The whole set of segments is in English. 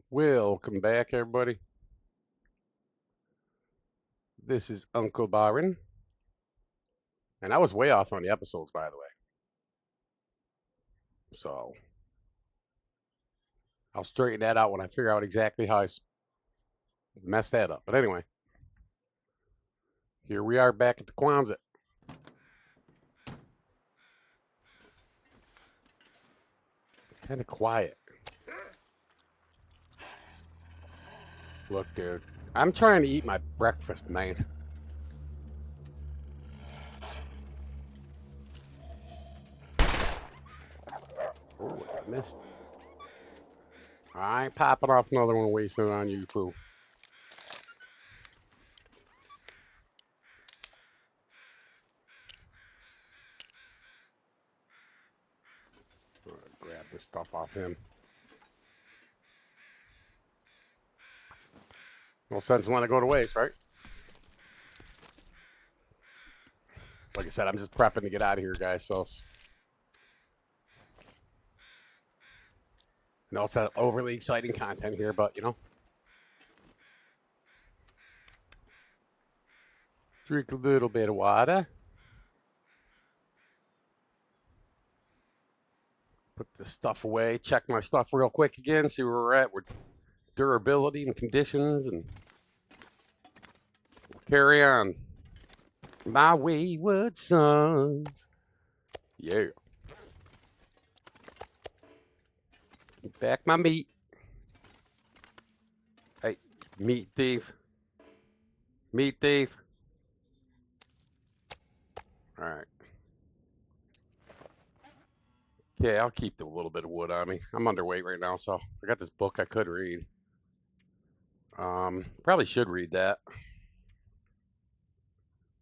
Welcome back, everybody. This is Uncle Byron, and I was way off on the episodes, by the way. So I'll straighten that out when I figure out exactly how I messed that up. But anyway, here we are back at the Quonset. It's kind of quiet. Look, dude, I'm trying to eat my breakfast, man. Oh, I missed. I ain't popping off another one wasting it on you, fool. Grab this stuff off him. No sense in letting it go to waste, right? Like I said, I'm just prepping to get out of here, guys. So no, it's not overly exciting content here, but drink a little bit of water. Put this stuff away. Check my stuff real quick again. See where we're at with durability and conditions, and carry on. My wayward sons. Yeah. Back my meat. Hey, meat thief. Meat thief. All right. Okay, I'll keep the little bit of wood on me. I'm underweight right now, so I got this book I could read. Probably should read that.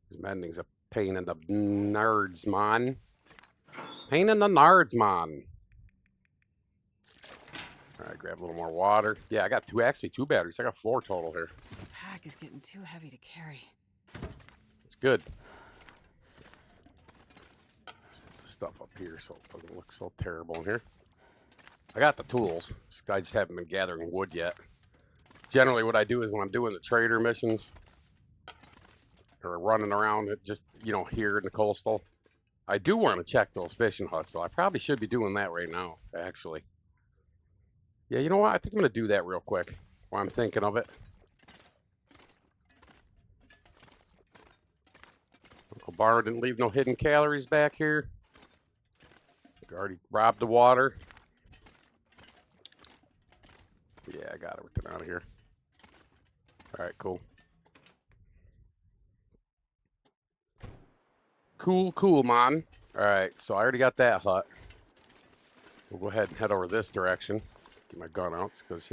Because mending's a pain in the nerds, man. Pain in the nards, man. All right, grab a little more water. Yeah, I got two batteries. I got 4 total here. This pack is getting too heavy to carry. It's good. Let's put the stuff up here so it doesn't look so terrible in here. I got the tools. I just haven't been gathering wood yet. Generally, what I do is when I'm doing the trader missions or running around just, here in the coastal, I do want to check those fishing huts, so I probably should be doing that right now, actually. Yeah, you know what? I think I'm going to do that real quick while I'm thinking of it. Uncle Bar didn't leave no hidden calories back here. Already robbed the water. Yeah, I got everything out of here. All right, cool. Cool, man. All right, so I already got that hut. We'll go ahead and head over this direction. Get my gun out, because,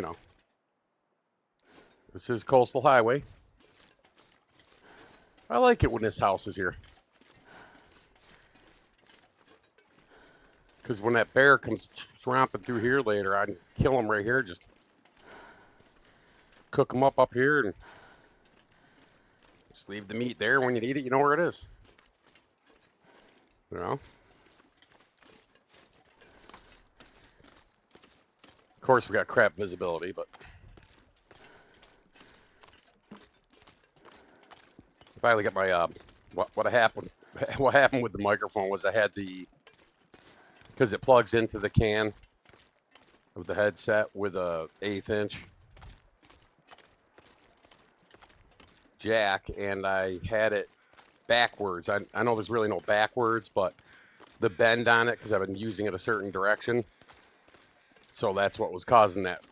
this is Coastal Highway. I like it when this house is here. Because when that bear comes romping through here later, I can kill him right here. Just cook him up here and just leave the meat there. When you eat it, you know where it is. Of course, we got crap visibility, but I finally got my what happened. What happened with the microphone was I had because it plugs into the can of the headset with a 1/8 inch jack, and I had it backwards. I know there's really no backwards, but the bend on it, because I've been using it a certain direction, so that's what was causing that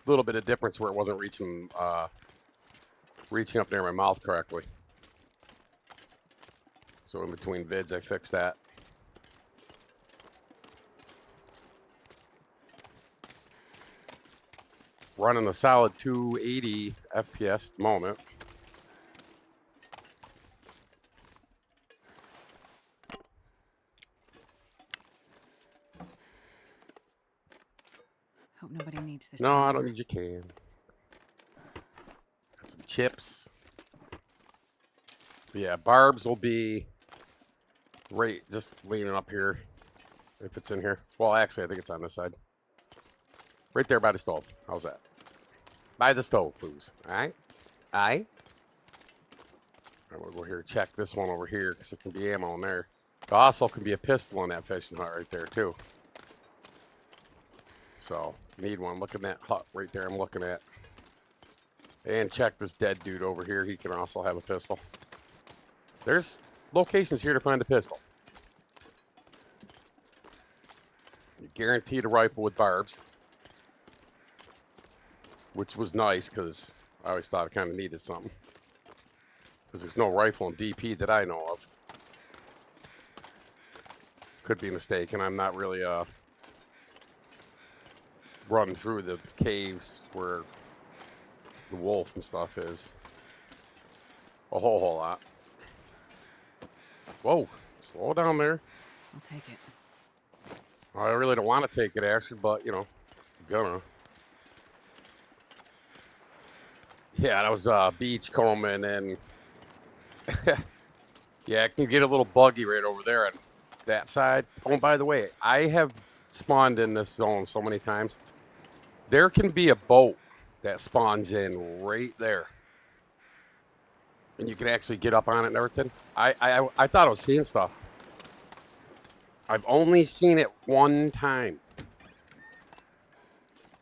little bit of difference where it wasn't reaching up near my mouth correctly. So in between vids, I fixed that. Running a solid 280 FPS at the moment. Hope nobody needs this. No, anymore. I don't need your can. Got some chips. Yeah, barbs will be right just leaning up here if it's in here. Well, actually, I think it's on this side. Right there by the stove. How's that? By the stove, please. All right? Aye? I'm going to go here and check this one over here because it can be ammo in there. There also can be a pistol in that fishing hut right there, too. So, need one. Look at that hut right there I'm looking at. And check this dead dude over here. He can also have a pistol. There's locations here to find a pistol. You're guaranteed a rifle with barbs. Which was nice because I always thought I kind of needed something. Because there's no rifle in DP that I know of. Could be mistaken. I'm not really running through the caves where the wolf and stuff is. A whole lot. Whoa, slow down there. I'll take it. I really don't want to take it, Asher, but, you know, gonna. Yeah, that was beachcombing, and yeah, it can get a little buggy right over there on that side. Oh, and by the way, I have spawned in this zone so many times. There can be a boat that spawns in right there. And you can actually get up on it and everything. I thought I was seeing stuff. I've only seen it one time.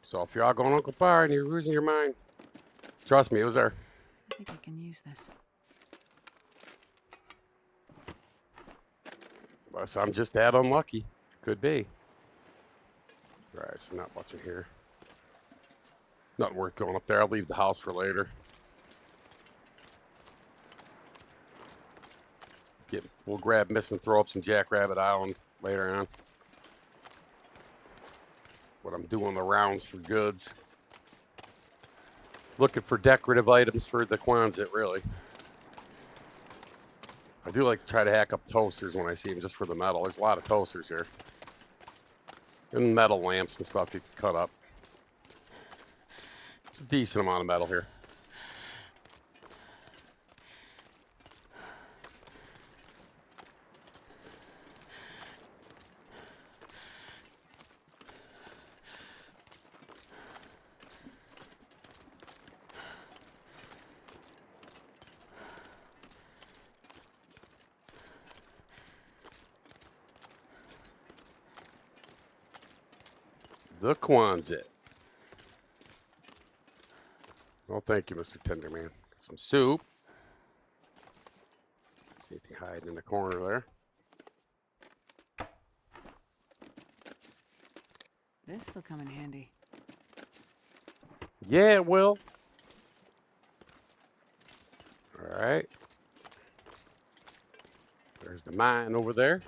So if you're all going Uncle Bar and you're losing your mind, trust me, it was there. I think I can use this. Unless I'm just that unlucky. Could be. Right, so not much in here. Not worth going up there. I'll leave the house for later. We'll grab Misanthropes and Jackrabbit Island later on. But I'm doing the rounds for goods. Looking for decorative items for the Quonset, really. I do like to try to hack up toasters when I see them just for the metal. There's a lot of toasters here. And metal lamps and stuff you can cut up. It's a decent amount of metal here. The Quonset. Well, thank you, Mr. Tenderman. Some soup. See anything hiding in the corner there. This'll come in handy. Yeah, it will. All right. There's the mine over there.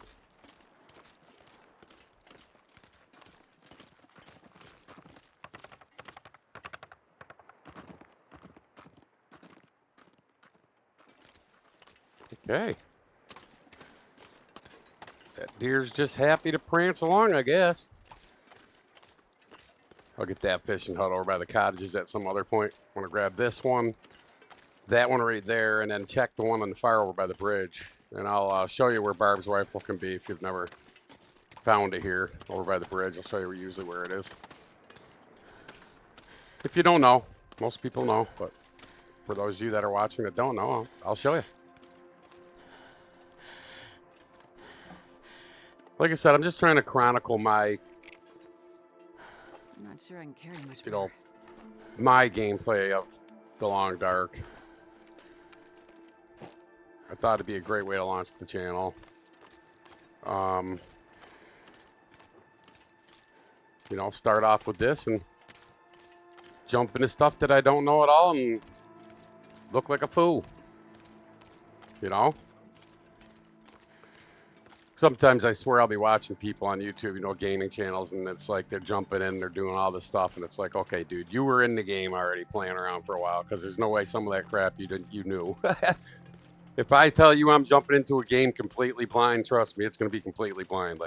Okay. That deer's just happy to prance along, I guess. I'll get that fishing hut over by the cottages at some other point. I'm going to grab this one, that one right there, and then check the one on the fire over by the bridge. And I'll show you where Barb's rifle can be if you've never found it here over by the bridge. I'll show you usually where it is. If you don't know, most people know, but for those of you that are watching that don't know, I'll show you. Like I said, I'm just trying to chronicle my, I'm not sure I can carry much you more. know, my gameplay of The Long Dark. I thought it'd be a great way to launch the channel. You know, start off with this and jump into stuff that I don't know at all and look like a fool. You know? Sometimes I swear I'll be watching people on YouTube, you know, gaming channels, and it's like they're jumping in, they're doing all this stuff, and it's like, okay, dude, you were in the game already playing around for a while, because there's no way some of that crap you knew. If I tell you I'm jumping into a game completely blind, trust me, it's going to be completely blind.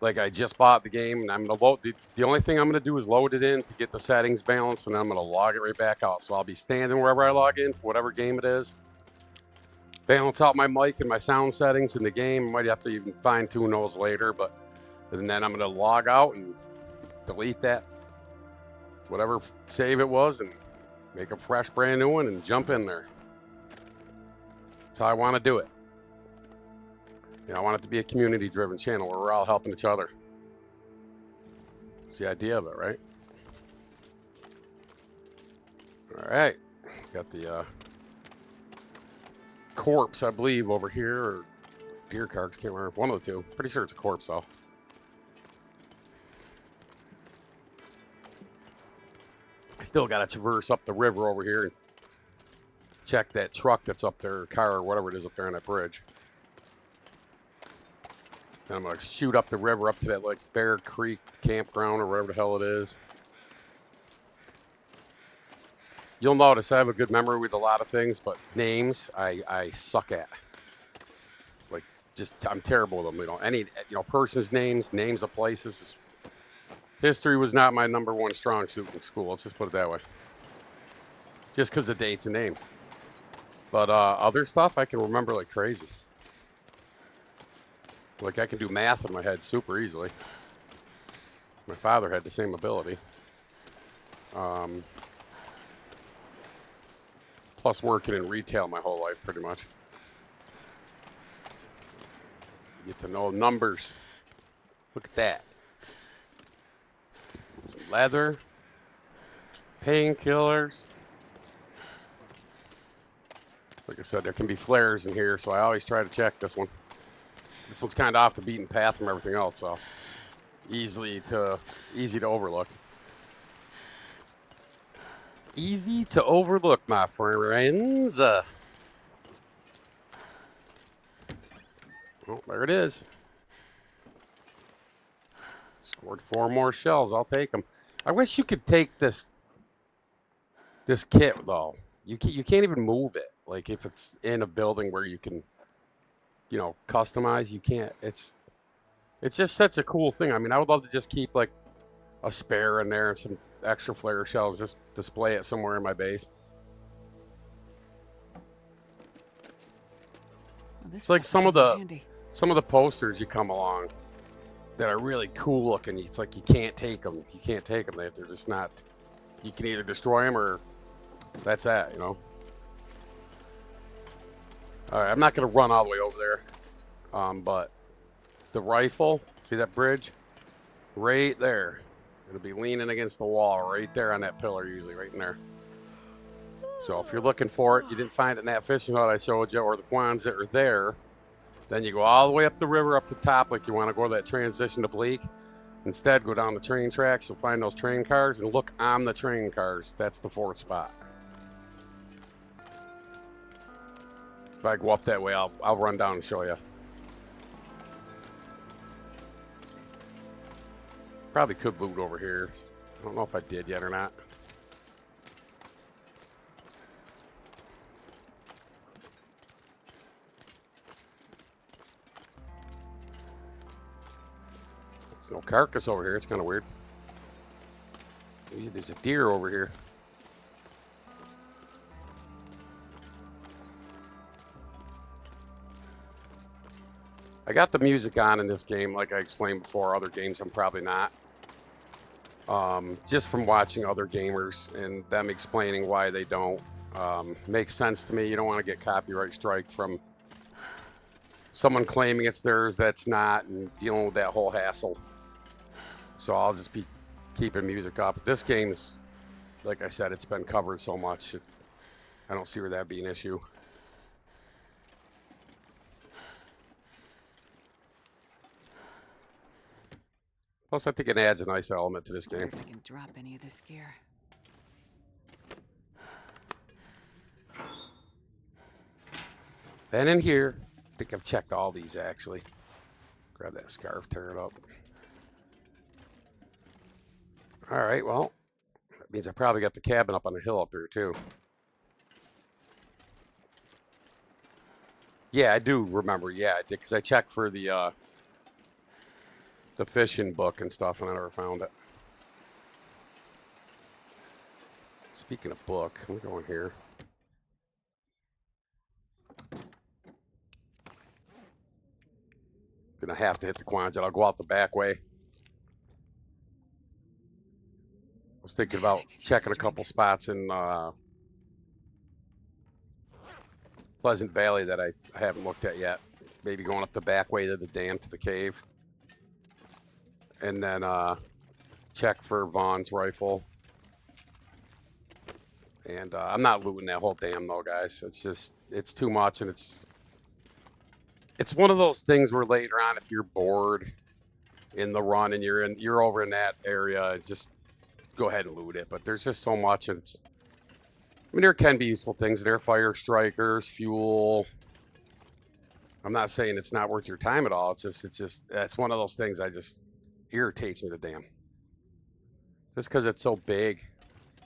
Like I just bought the game, and I'm going to load. The only thing I'm going to do is load it in to get the settings balanced, and I'm going to log it right back out. So I'll be standing wherever I log into whatever game it is. Balance out my mic and my sound settings in the game. Might have to even fine tune those later, but and then I'm going to log out and delete that whatever save it was and make a fresh brand new one and jump in there. That's how I want to do it. You know, I want it to be a community driven channel where we're all helping each other. It's the idea of it, right? All right, got the corpse, I believe, over here, or gear cards, can't remember, one of the two. Pretty sure it's a corpse though. I still got to traverse up the river over here and check that truck that's up there, car or whatever it is up there on that bridge. And I'm gonna shoot up the river up to that like Bear Creek campground or whatever the hell it is. You'll notice I have a good memory with a lot of things, but names I suck at. Like, just I'm terrible with them. You know, any person's names of places. History was not my number one strong suit in school. Let's just put it that way. Just because of dates and names. But other stuff I can remember like crazy. Like I can do math in my head super easily. My father had the same ability. Plus working in retail my whole life, pretty much. You get to know numbers. Look at that. Some leather. Painkillers. Like I said, there can be flares in here, so I always try to check this one. This one's kind of off the beaten path from everything else, so easy to overlook. Easy to overlook, my friends. Oh, there it is. Scored 4 more shells. I'll take them. I wish you could take this kit though. You can't even move it. Like if it's in a building where you can, customize. You can't. It's just such a cool thing. I mean, I would love to just keep like a spare in there and some extra flare shells, just display it somewhere in my base. Well, It's like some of the posters you come along that are really cool looking. It's like you can't take them. You can't take them. They're just not. You can either destroy them or that's that. All right, I'm not gonna run all the way over there, but the rifle. See that bridge? Right there. It'll be leaning against the wall right there on that pillar, usually right in there. So if you're looking for it, you didn't find it in that fishing hut I showed you, or the ones that are there, then you go all the way up the river, up the top, like you want to go to that transition to Bleak. Instead, go down the train tracks, you'll find those train cars, and look on the train cars. That's the 4th spot. If I go up that way, I'll run down and show you. Probably could loot over here. I don't know if I did yet or not. There's no carcass over here. It's kind of weird. There's a deer over here. I got the music on in this game, like I explained before. Other games, I'm probably not. Just from watching other gamers and them explaining why they don't. Makes sense to me. You don't want to get copyright strike from someone claiming it's theirs that's not, and dealing with that whole hassle. So I'll just be keeping music up. This game's, like I said, it's been covered so much. I don't see where that'd be an issue. Plus, I think it adds a nice element to this game. If I can drop any of this gear. Then in here, I think I've checked all these actually. Grab that scarf, tear it up. All right, well, that means I probably got the cabin up on the hill up there too. Yeah, I do remember. Yeah, I did, because I checked for the fishing book and stuff, and I never found it. Speaking of book, I'm going here. Gonna have to hit the Quonset. I'll go out the back way. was thinking Man, I about could use checking a drink. couple spots in Pleasant Valley that I haven't looked at yet. Maybe going up the back way to the dam to the cave. And then check for Vaughn's rifle. And I'm not looting that whole dam though, guys. It's too much, and it's one of those things where later on, if you're bored in the run and you're over in that area, just go ahead and loot it. But there's just so much, and I mean, there can be useful things there: fire strikers, fuel. I'm not saying it's not worth your time at all. It's one of those things I just irritates me to damn. Just because it's so big,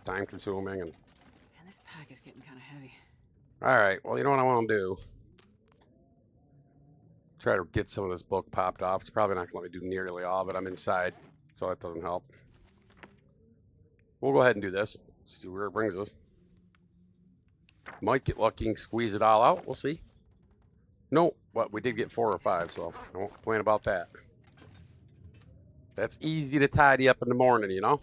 time consuming, and Man, this pack is getting kind of heavy. all right. Well, you know what I want to do? Try to get some of this book popped off. It's probably not going to let me do nearly all, but I'm inside, so that doesn't help. We'll go ahead and do this. See where it brings us. Might get lucky and squeeze it all out. We'll see. No, but we did get 4 or 5, so I won't complain about that. That's easy to tidy up in the morning, you know?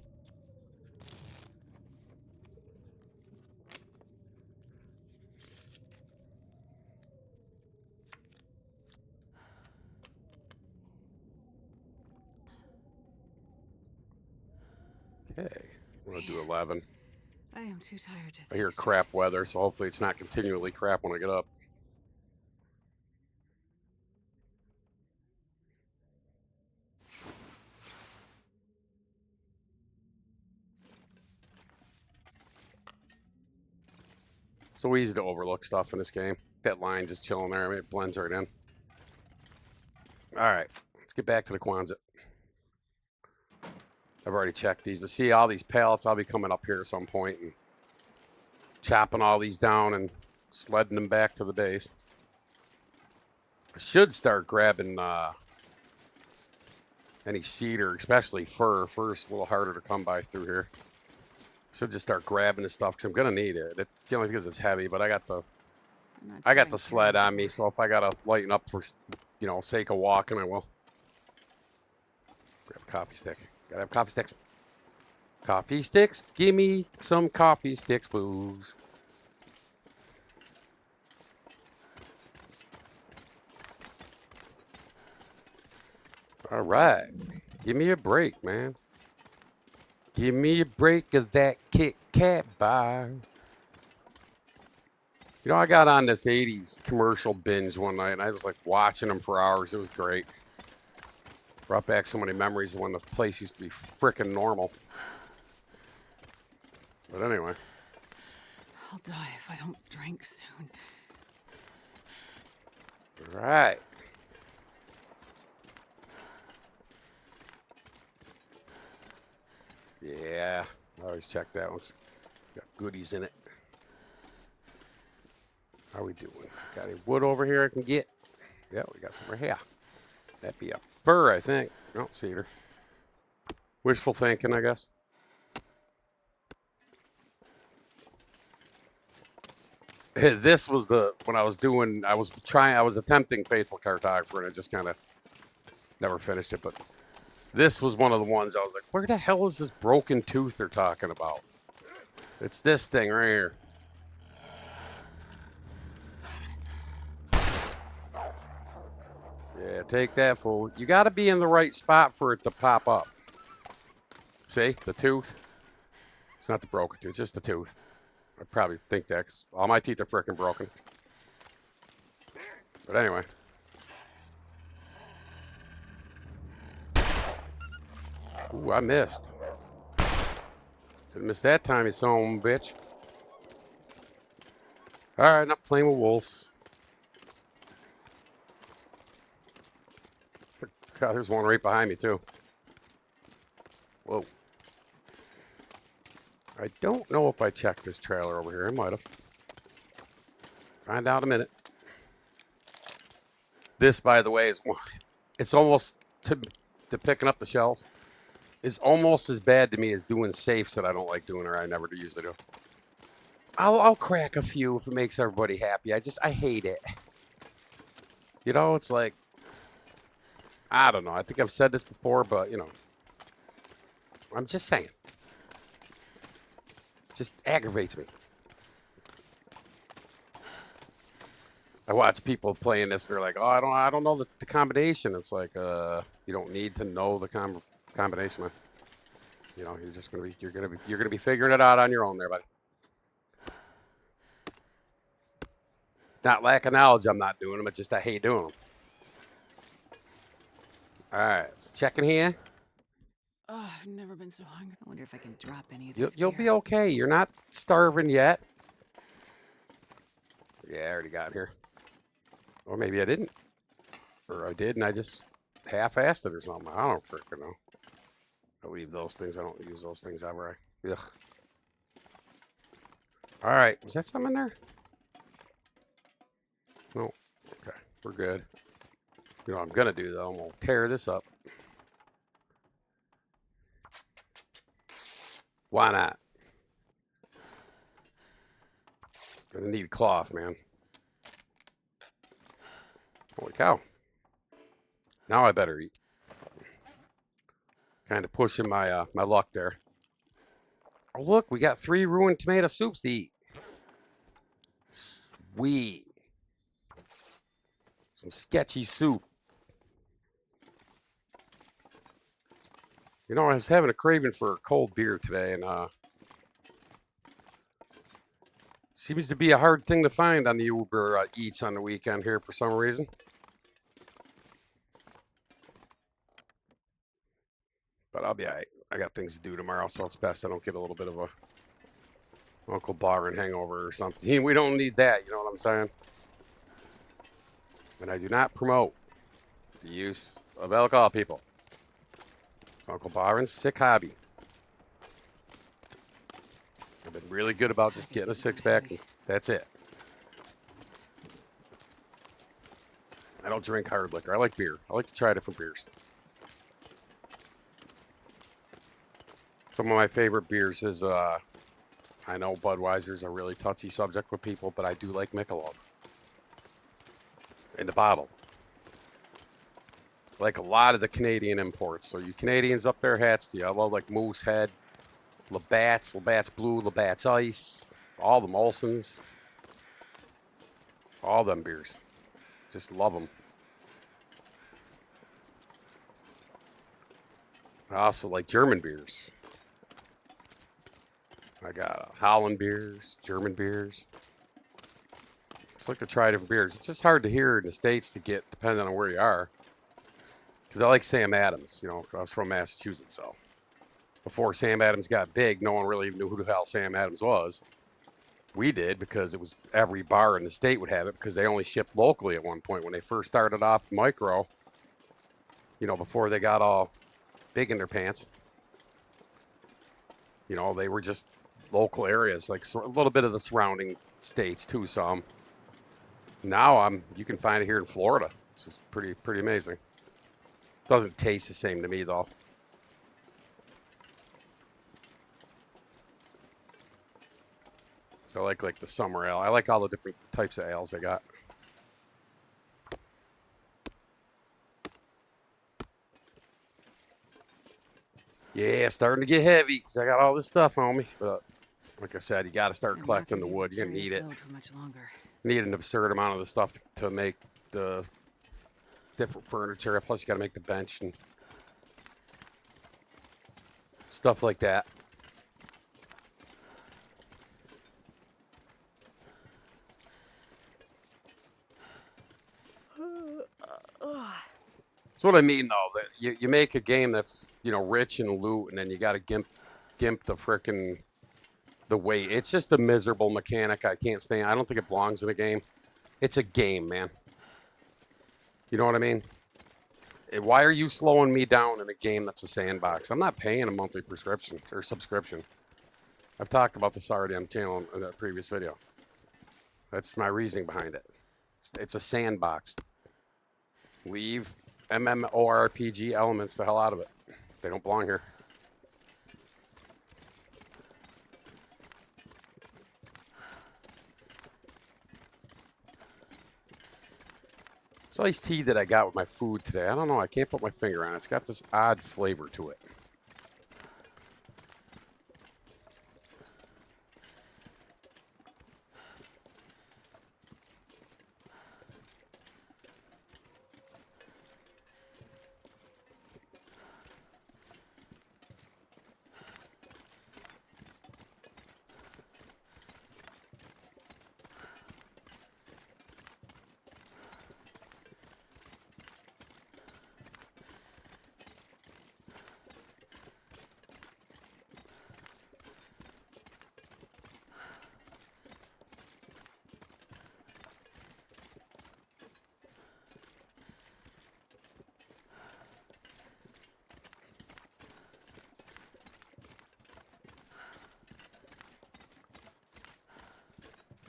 Okay, we're going to do 11. I am too tired to think I hear straight. crap weather, so hopefully it's not continually crap when I get up. So easy to overlook stuff in this game. That line just chilling there. I mean, it blends right in. All right, let's get back to the Quonset. I've already checked these, but see all these pallets, I'll be coming up here at some point and chopping all these down and sledding them back to the base. I should start grabbing any cedar, especially fir. Fir's a little harder to come by through here. Should just start grabbing this stuff because I'm gonna need it. The only thing is it's heavy, but I got the sled on me, so if I gotta lighten up for sake of walking, I will. Grab a coffee stick. Gotta have coffee sticks. Coffee sticks. Give me some coffee sticks, booze. All right. Give me a break, man. Give me a break of that Kit Kat bar. You know, I got on this 80s commercial binge one night, and I was like watching them for hours. It was great. Brought back so many memories of when the place used to be frickin' normal. But anyway. I'll die if I don't drink soon. All right. Yeah, I always check that one. Got goodies in it. How are we doing? Got any wood over here I can get? Yeah, we got some right here. That'd be a fir, I think. No, cedar. Wishful thinking, I guess. This was when I was attempting Faithful Cartographer, and I just kind of never finished it, but this was one of the ones I was like, where the hell is this broken tooth they're talking about? It's this thing right here. Yeah, take that, fool. You got to be in the right spot for it to pop up. See? The tooth. It's not the broken tooth, it's just the tooth. I probably think that because all my teeth are freaking broken. But anyway. Ooh, I missed. Didn't miss that time, you son of a bitch. All right, not playing with wolves. God, there's one right behind me, too. Whoa. I don't know if I checked this trailer over here. I might have. Find out in a minute. This, by the way, it's almost to picking up the shells. Is almost as bad to me as doing safes that I don't like doing or I never usually do. I'll crack a few if it makes everybody happy. I hate it. You know, it's like, I don't know. I think I've said this before, but, I'm just saying. Just aggravates me. I watch people playing this. They're like, "Oh, I don't know the combination." It's like, you don't need to know the combination, man. You know, you're gonna be figuring it out on your own, there, buddy. Not lack of knowledge. I'm not doing them. It's just I hate doing them. All right, let's check in here. Oh, I've never been so hungry. I wonder if I can drop any of You'll, this you'll be air. okay. You're not starving yet. Yeah, I already got here. Or maybe I didn't. Or I did and I just half-assed it or something. I don't freaking know. I leave those things. I don't use those things ever. Ugh. All right. Was that something in there? No. Okay. We're good. You know what I'm going to do, though? I'm going to tear this up. Why not? Gonna need cloth, man. Holy cow. Now I better eat. Kind of pushing my my luck there. Oh, look, we got 3 ruined tomato soups to eat. Sweet. Some sketchy soup. You know, I was having a craving for a cold beer today, and seems to be a hard thing to find on the Uber Eats on the weekend here for some reason. But I'll be all right. I got things to do tomorrow, so it's best I don't get a little bit of a Uncle Byron hangover or something. We don't need that, you know what I'm saying? And I do not promote the use of alcohol, people. It's Uncle Byron's sick hobby. I've been really good about just getting a 6-pack, and that's it. I don't drink hard liquor. I like beer. I like to try different beers. Some of my favorite beers is, I know Budweiser's a really touchy subject with people, but I do like Michelob. In the bottle. Like a lot of the Canadian imports. So you Canadians up there, hats to you. I love like Moosehead, Labatt's Blue, Labatt's Ice, all the Molsons. All them beers. Just love them. I also like German beers. I got Holland beers, German beers. Just like to try different beers. It's just hard to hear in the States to get, depending on where you are. Because I like Sam Adams. You know, I was from Massachusetts, so. Before Sam Adams got big, no one really even knew who the hell Sam Adams was. We did because it was every bar in the state would have it because they only shipped locally at one point when they first started off micro. You know, before they got all big in their pants. You know, they were just local areas, like a little bit of the surrounding states too. Some. Now you can find it here in Florida. It's just pretty amazing. Doesn't taste the same to me though. So I like the summer ale. I like all the different types of ales they got. Yeah, starting to get heavy because I got all this stuff on me. But like I said, you got to start collecting the wood. You're gonna need it. For much longer. Need an absurd amount of the stuff to make the different furniture. Plus, you got to make the bench and stuff like that. That's what I mean, though. That you make a game that's, you know, rich in loot, and then you got to gimp the frickin' the weight. It's just a miserable mechanic. I can't stand. I don't think it belongs in a game. It's a game, man. You know what I mean? Why are you slowing me down in a game that's a sandbox? I'm not paying a monthly prescription or subscription. I've talked about this already on the channel in a previous video. That's my reasoning behind it. It's a sandbox. Leave MMORPG elements the hell out of it. They don't belong here. This iced tea that I got with my food today, I don't know, I can't put my finger on it. It's got this odd flavor to it.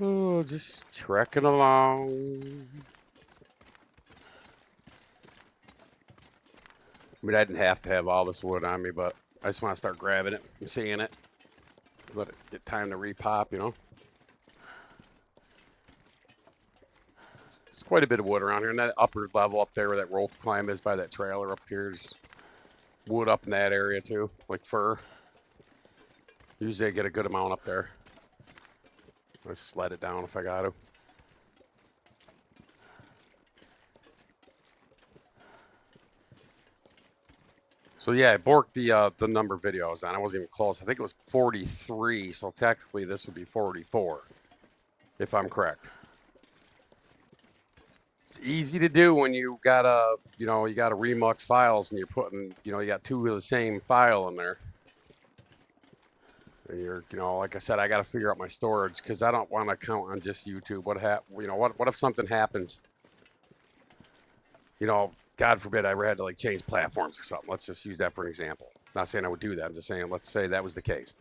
Oh, just trekking along. I mean, I didn't have to have all this wood on me, but I just want to start grabbing it and seeing it. Let it get time to repop, you know? It's quite a bit of wood around here. And that upper level up there where that rope climb is by that trailer up here is wood up in that area too, like fir. Usually I get a good amount up there. I sled it down if I got to. So yeah, I borked the number video I was on. I wasn't even close. I think it was 43, so technically this would be 44, if I'm correct. It's easy to do when you got you got a Remux files and you're putting, you got two of the same file in there. And you're, like I said, I got to figure out my storage because I don't want to count on just YouTube. What if something happens? God forbid I ever had to like change platforms or something. Let's just use that for an example. Not saying I would do that. I'm just saying, let's say that was the case.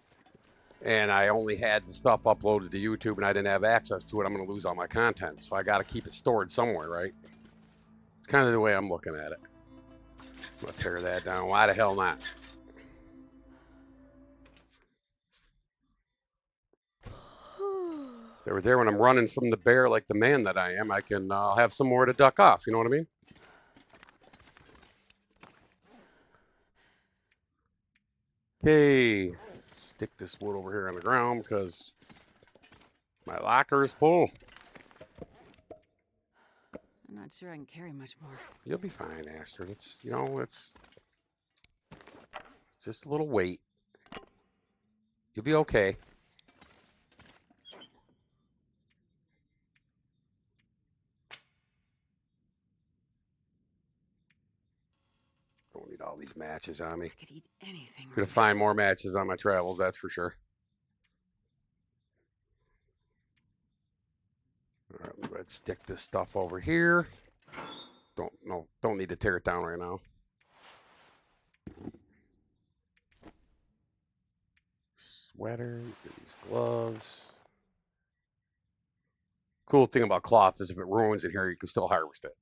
And I only had the stuff uploaded to YouTube and I didn't have access to it. I'm going to lose all my content. So I got to keep it stored somewhere, right? It's kind of the way I'm looking at it. I'm going to tear that down. Why the hell not? They were there when I'm running from the bear like the man that I am. I can have somewhere to duck off. You know what I mean? Okay. Stick this wood over here on the ground because my locker is full. I'm not sure I can carry much more. You'll be fine, Astrid. It's just a little weight. You'll be okay. Don't need all these matches on me. I could eat anything. Gonna Right find more matches on my travels, that's for sure. All right, let's stick this stuff over here. Don't need to tear it down right now. Sweater, these gloves. Cool thing about cloth is if it ruins in here, you can still harvest it.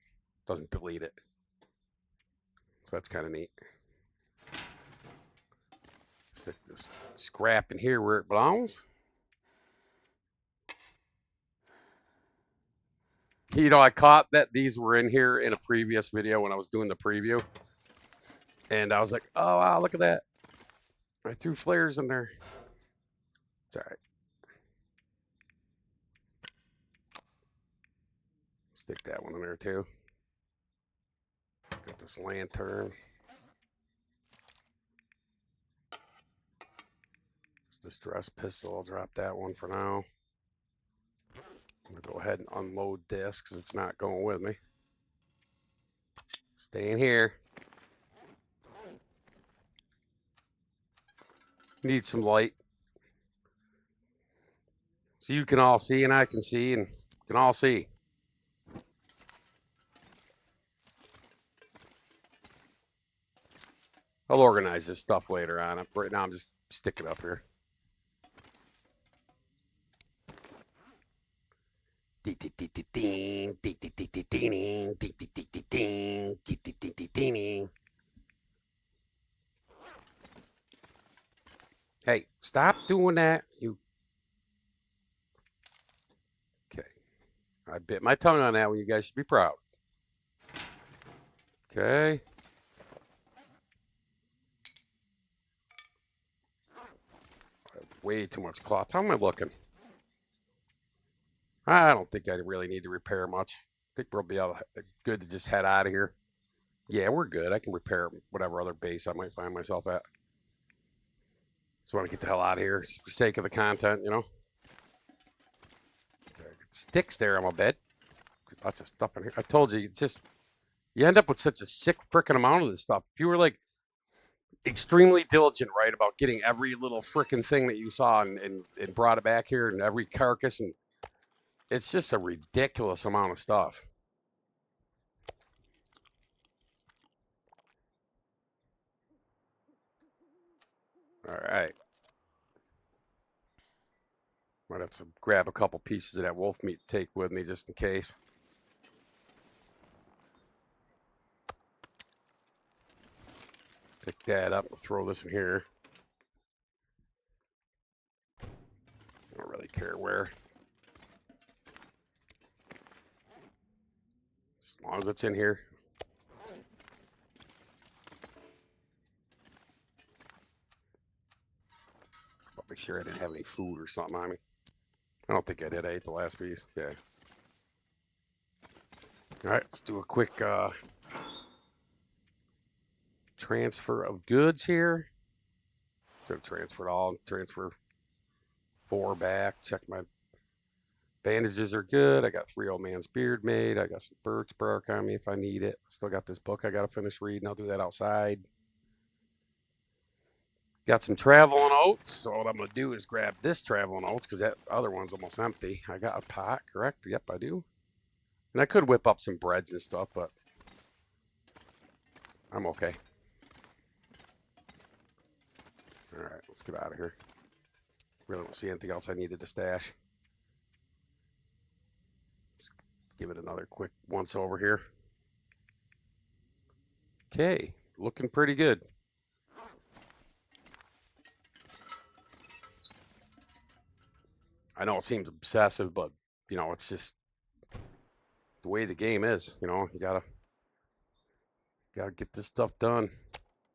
Doesn't delete it. So that's kind of neat. Stick this scrap in here where it belongs. I caught that these were in here in a previous video when I was doing the preview. And I was like, oh, wow, look at that. I threw flares in there. It's all right. Stick that one in there too. Got this lantern. This distress pistol. I'll drop that one for now. I'm going to go ahead and unload this because it's not going with me. Stay in here. Need some light. So you can all see and I can see and can all see. I'll organize this stuff later on. Right now I'm just sticking up here. Hey, stop doing that. You. Okay. I bit my tongue on that one. You guys should be proud. Okay. Way too much cloth. How am I looking? I don't think I really need to repair much. I think we'll be good to just head out of here. Yeah, we're good. I can repair whatever other base I might find myself at. Just want to get the hell out of here for the sake of the content, Okay. Sticks there on my bed. Lots of stuff in here. I told you, you end up with such a sick freaking amount of this stuff. If you were like extremely diligent, right, about getting every little freaking thing that you saw and brought it back here and every carcass, and it's just a ridiculous amount of stuff. All right. Might have to grab a couple pieces of that wolf meat to take with me just in case. Pick that up, throw this in here. I don't really care where. As long as it's in here. I'll make sure I didn't have any food or something on me. I don't think I did. I ate the last piece. Yeah. All right, let's do a quick transfer of goods here. Should have transferred all. Transfer 4 back. Check my bandages are good. I got 3 old man's beard made. I got some birch bark on me if I need it. Still got this book I got to finish reading. I'll do that outside. Got some traveling oats. So what I'm going to do is grab this traveling oats because that other one's almost empty. I got a pot, correct? Yep, I do. And I could whip up some breads and stuff, but I'm okay. All right, let's get out of here. Really don't see anything else I needed to stash. Just give it another quick once over here. Okay, looking pretty good. I know it seems obsessive, but you know, it's just the way the game is. You know, you gotta get this stuff done.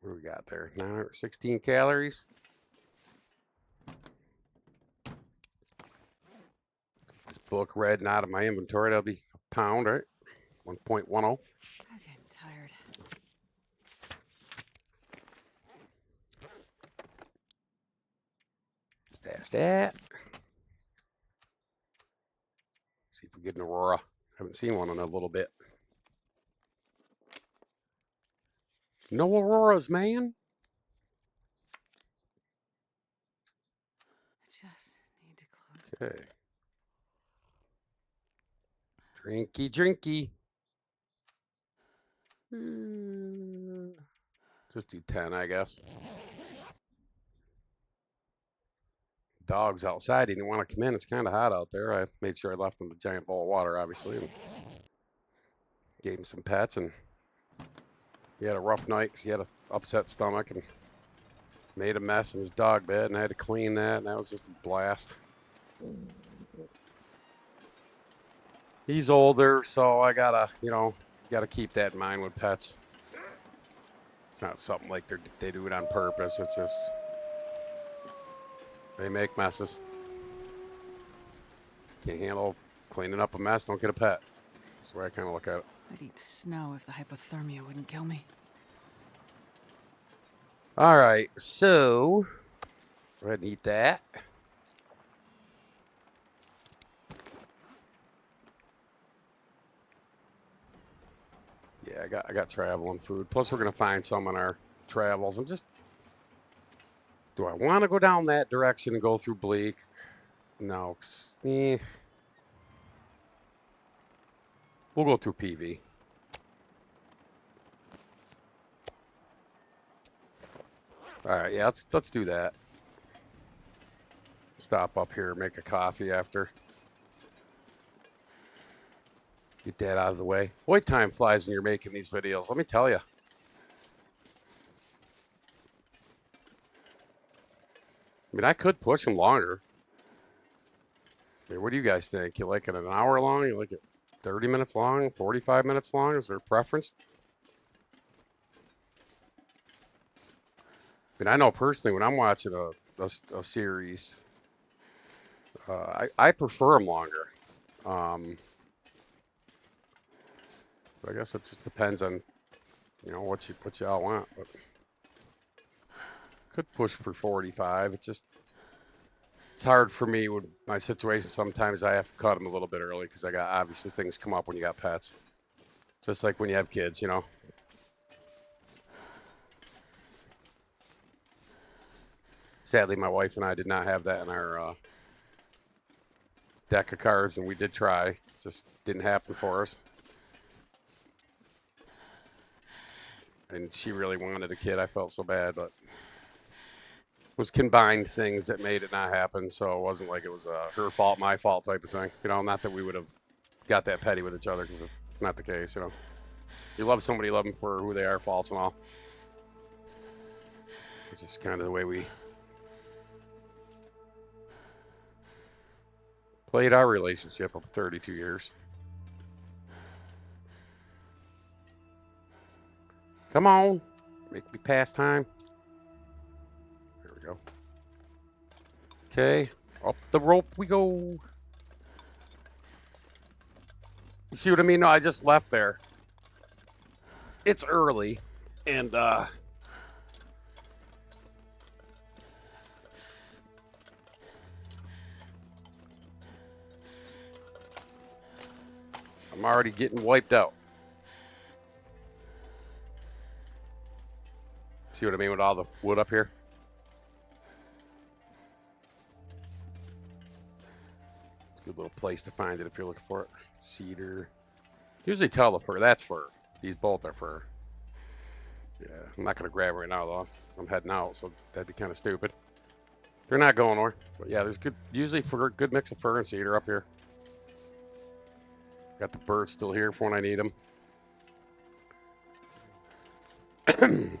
What do we got there? 916 calories. This book read and out of my inventory. That'll be a pound, right? 1.10. I'm getting tired. Stash that. See if we get an Aurora. Haven't seen one in a little bit. No Auroras, man. I just need to close. Okay. Drinky. Just do 10, I guess. Dogs outside. He didn't want to come in. It's kind of hot out there. I made sure I left him a giant bowl of water, obviously. And gave him some pets. And he had a rough night because he had an upset stomach and made a mess in his dog bed. And I had to clean that. And that was just a blast. He's older, so I gotta, gotta keep that in mind with pets. It's not something like they do it on purpose. It's just they make messes. Can't handle cleaning up a mess. Don't get a pet. That's the way I kind of look at it. I'd eat snow if the hypothermia wouldn't kill me. All right, so go ahead and eat that. Yeah, I got traveling food. Plus, we're gonna find some on our travels. Do I want to go down that direction and go through Bleak? No. We'll go through PV. All right, yeah, let's do that. Stop up here, make a coffee after. Get that out of the way. Boy, time flies when you're making these videos. Let me tell you. I mean, I could push them longer. I mean, what do you guys think? You like it an hour long? You like it 30 minutes long? 45 minutes long? Is there a preference? I mean, I know personally when I'm watching a series, I prefer them longer. But I guess it just depends on, what y'all want. But could push for 45. It's hard for me with my situation. Sometimes I have to cut them a little bit early because I got obviously things come up when you got pets. Just like when you have kids, Sadly, my wife and I did not have that in our deck of cards, and we did try. Just didn't happen for us. And she really wanted a kid. I felt so bad, but was combined things that made it not happen. So it wasn't like it was her fault, my fault type of thing. You know, not that we would have got that petty with each other, because it's not the case. You know, you love somebody, you love them for who they are, faults and all. It's just kind of the way we played our relationship of 32 years. Come on, make me pass time. There we go. Okay, up the rope we go. You see what I mean? No, I just left there. It's early, and I'm already getting wiped out. See what I mean with all the wood up here? It's a good little place to find it if you're looking for it. Cedar. Usually tell the fir. That's fir. These both are fir. Yeah, I'm not going to grab it right now, though. I'm heading out, so that'd be kind of stupid. They're not going nowhere. But yeah, there's usually good mix of fir and cedar up here. Got the birds still here for when I need them.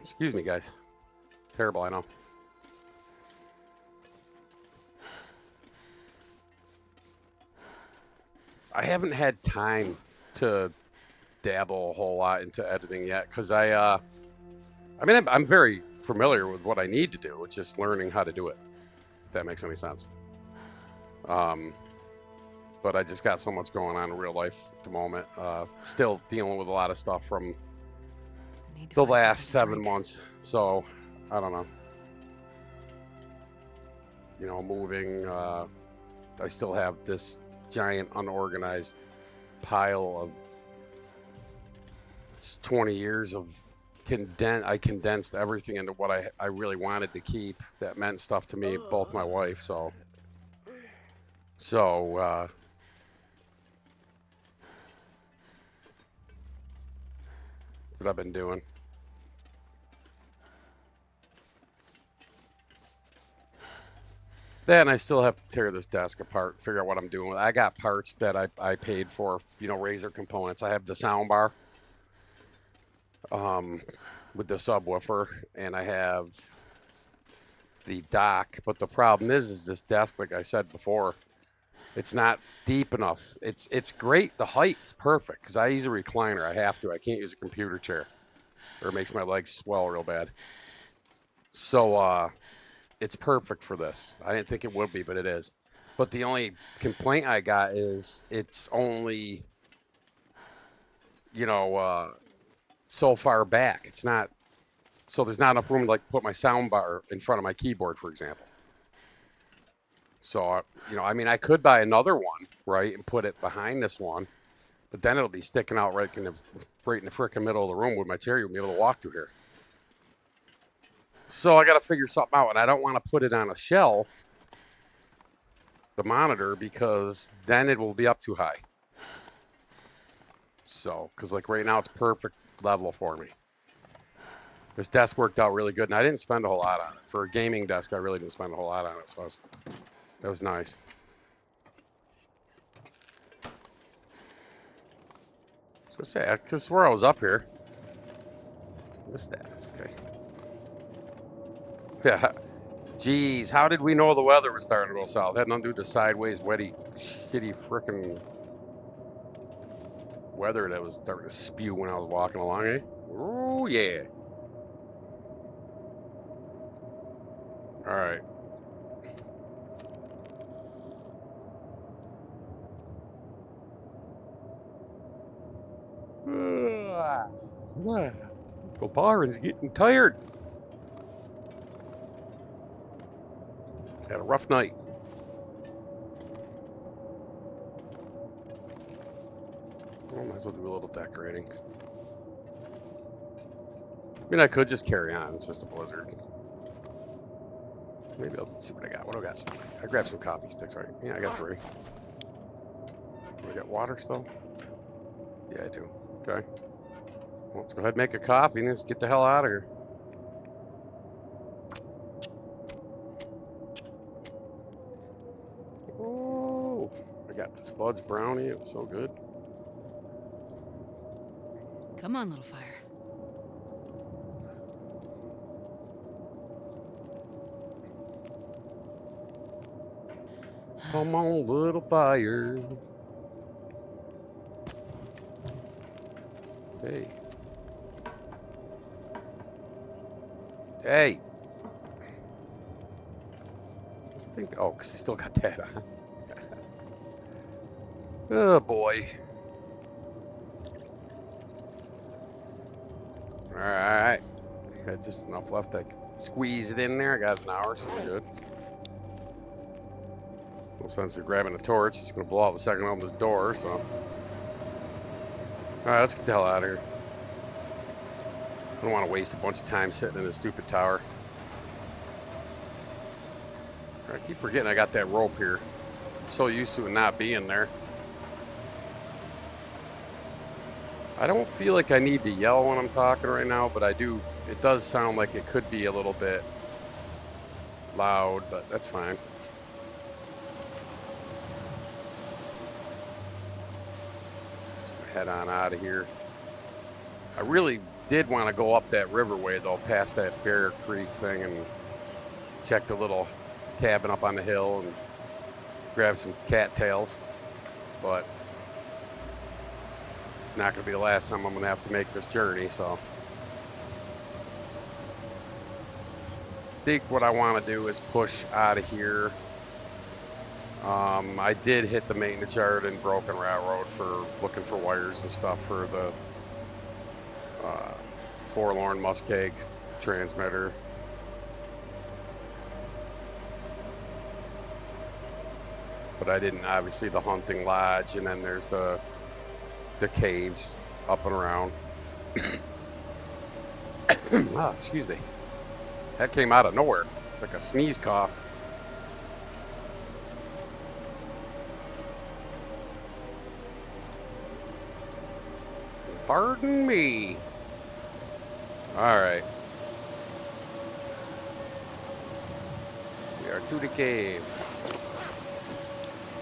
Excuse me, guys. Terrible, I know. I haven't had time to dabble a whole lot into editing yet, because I mean, I'm very familiar with what I need to do. It's just learning how to do it, if that makes any sense. But I just got so much going on in real life at the moment. Still dealing with a lot of stuff from the last 7 months. So, I don't know. You know, moving. I still have this giant unorganized pile of 20 years of I condensed everything into what I really wanted to keep that meant stuff to me, both my wife. So that's what I've been doing. Then I still have to tear this desk apart, figure out what I'm doing with it. I got parts that I paid for, you know, Razer components. I have the sound bar with the subwoofer, and I have the dock. But the problem is this desk, like I said before, it's not deep enough. It's great. The height's perfect, because I use a recliner. I have to. I can't use a computer chair, or it makes my legs swell real bad. So, it's perfect for this. I didn't think it would be, but it is. But the only complaint I got is it's only, you know, so far back. It's not, so there's not enough room to like put my sound bar in front of my keyboard, for example. So, you know, I mean, I could buy another one, right, and put it behind this one, but then it'll be sticking out right in the frickin' middle of the room with my chair. You'll be able to walk through here. So I got to figure something out, and I don't want to put it on a shelf, the monitor, because then it will be up too high. So, because like right now it's perfect level for me. This desk worked out really good, and I didn't spend a whole lot on it. For a gaming desk, I really didn't spend a whole lot on it, so that was nice. So say, I could swear I was up here. I missed that. It's okay. Yeah. Jeez, how did we know the weather was starting to go south? Had nothing to do with the sideways, wetty, shitty frickin' weather that was starting to spew when I was walking along, eh? Ooh, yeah. All right. Uncle Byron's getting tired. Had a rough night. Well, might as well do a little decorating. I mean, I could just carry on. It's just a blizzard. Maybe I'll see what I got. What do I got? I grabbed some coffee sticks, right? Yeah, I got 3. Do I got water still? Yeah, I do. Okay. Well, let's go ahead and make a coffee and let's get the hell out of here. got this fudge brownie. It was so good. Come on, little fire. Come on, little fire. Hey. Hey. Oh, because he still got that on. Oh, boy. Alright. Got just enough left. I can squeeze it in there. I got an hour, so we're good. No sense of grabbing a torch. It's going to blow out the second I open this door, so. Alright, let's get the hell out of here. I don't want to waste a bunch of time sitting in this stupid tower. I keep forgetting I got that rope here. I'm so used to it not being there. I don't feel like I need to yell when I'm talking right now, but I do. It does sound like it could be a little bit loud, but that's fine. Let's head on out of here. I really did want to go up that riverway, though, past that Bear Creek thing and check the little cabin up on the hill and grab some cattails, but it's not going to be the last time I'm going to have to make this journey, so I think what I want to do is push out of here. I did hit the maintenance yard in Broken Railroad for looking for wires and stuff for the Forlorn Muskeg transmitter. But I didn't, obviously, the hunting lodge, and then there's the caves up and around. Ah, excuse me. That came out of nowhere. It's like a sneeze cough. Pardon me. All right. We are to the cave.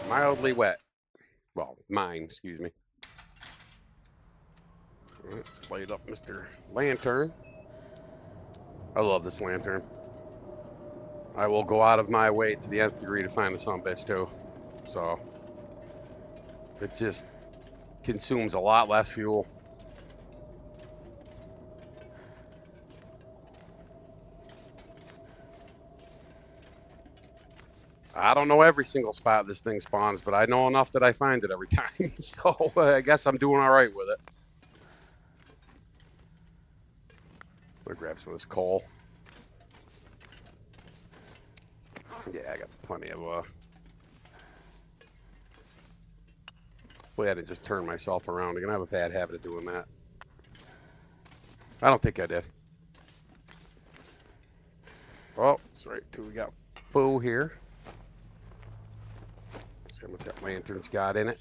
Mildly wet. Well, mine, excuse me. Let's light up Mr. Lantern. I love this lantern. I will go out of my way to the nth degree to find the sumbitch too. So it just consumes a lot less fuel. I don't know every single spot this thing spawns, but I know enough that I find it every time. So I guess I'm doing all right with it. I'm gonna grab some of this coal. Yeah, I got plenty of hopefully I didn't just turn myself around again. I have a bad habit of doing that. I don't think I did. Oh, that's right too. We got Foo here. Let's see how much that lantern's got in it.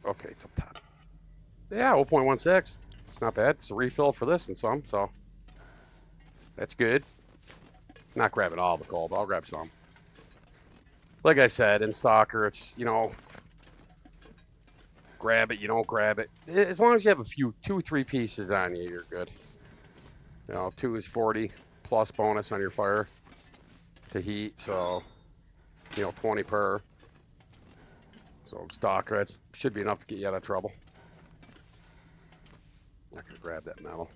Okay, it's up top. Yeah, 0.16. It's not bad. It's a refill for this and some, so that's good. Not grabbing all the coal, but I'll grab some. Like I said, in Stalker, it's, you know, grab it, you don't grab it. As long as you have a few, 2 or 3 pieces on you, you're good. You know, 2 is 40 plus bonus on your fire to heat, so, you know, 20 per. So Stalker, that should be enough to get you out of trouble. Not gonna grab that metal.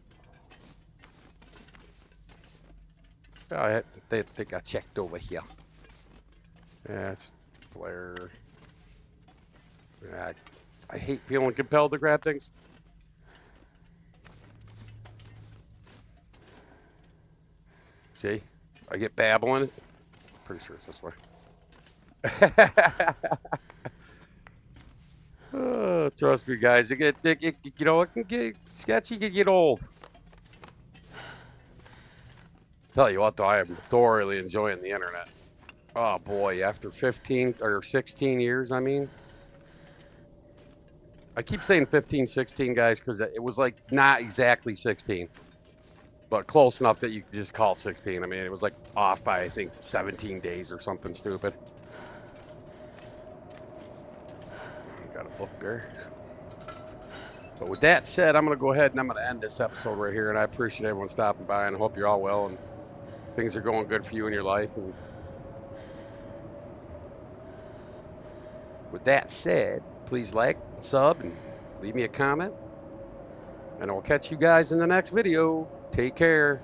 I think I checked over here. Yeah, it's flare. Yeah, I hate feeling compelled to grab things. See? I get babbling. Pretty sure it's this way. Oh, trust me, guys. You know, it can get sketchy, can get old. Tell you what, though, I am thoroughly enjoying the internet. Oh, boy, after 15 or 16 years, I mean. I keep saying 15, 16, guys, because it was, like, not exactly 16. But close enough that you could just call it 16. I mean, it was, like, off by, I think, 17 days or something stupid. Booker. But with that said, I'm going to go ahead and I'm going to end this episode right here. And I appreciate everyone stopping by and hope you're all well and things are going good for you in your life. And with that said, please like, sub, and leave me a comment. And I'll catch you guys in the next video. Take care.